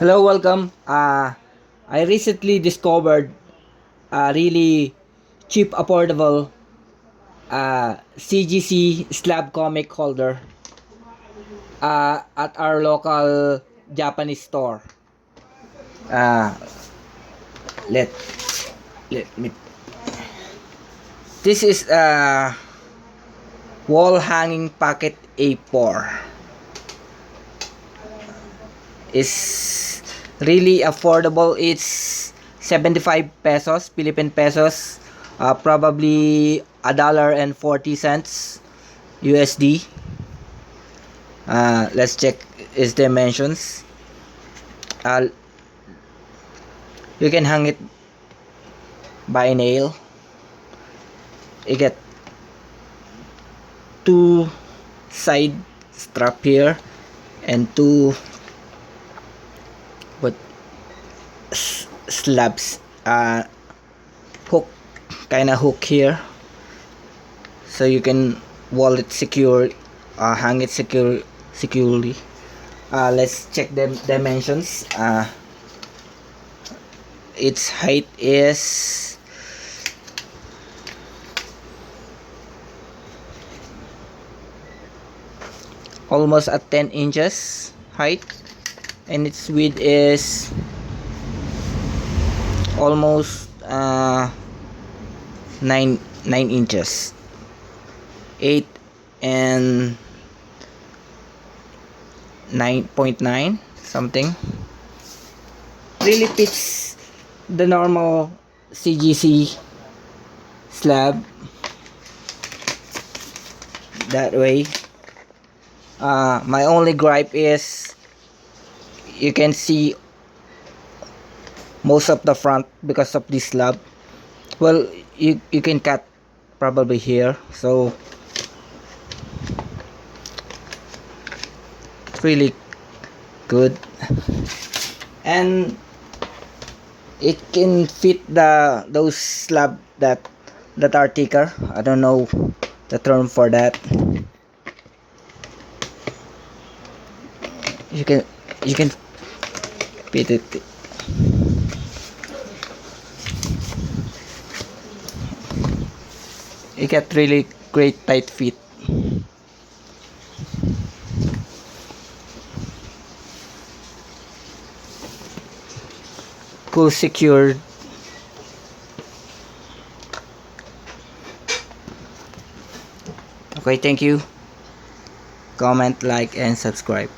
Hello, welcome. I recently discovered a really cheap, affordable CGC slab comic holder at our local Japanese store. Uh, let let me. This is a wall hanging pocket A4. It's really affordable. It's 75 pesos, Philippine pesos, probably $1.40 USD. Let's check its dimensions. uh, you can hang it by nail. You get two side strap here and two what slabs, hook, kind of hook here, so you can wall it secure, hang it securely. Let's check the dimensions. Its height is almost at 10 inches height, and its width is almost 9 inches, 8 and 9.9 something. Really fits the normal CGC slab that way. My only gripe is you can see most of the front because of this slab. Well, you can cut probably here, so it's really good, and it can fit those slab that are thicker. I don't know the term for that. You can fit it. You get really great tight fit. Cool, secured. Okay, thank you. Comment, like, and subscribe.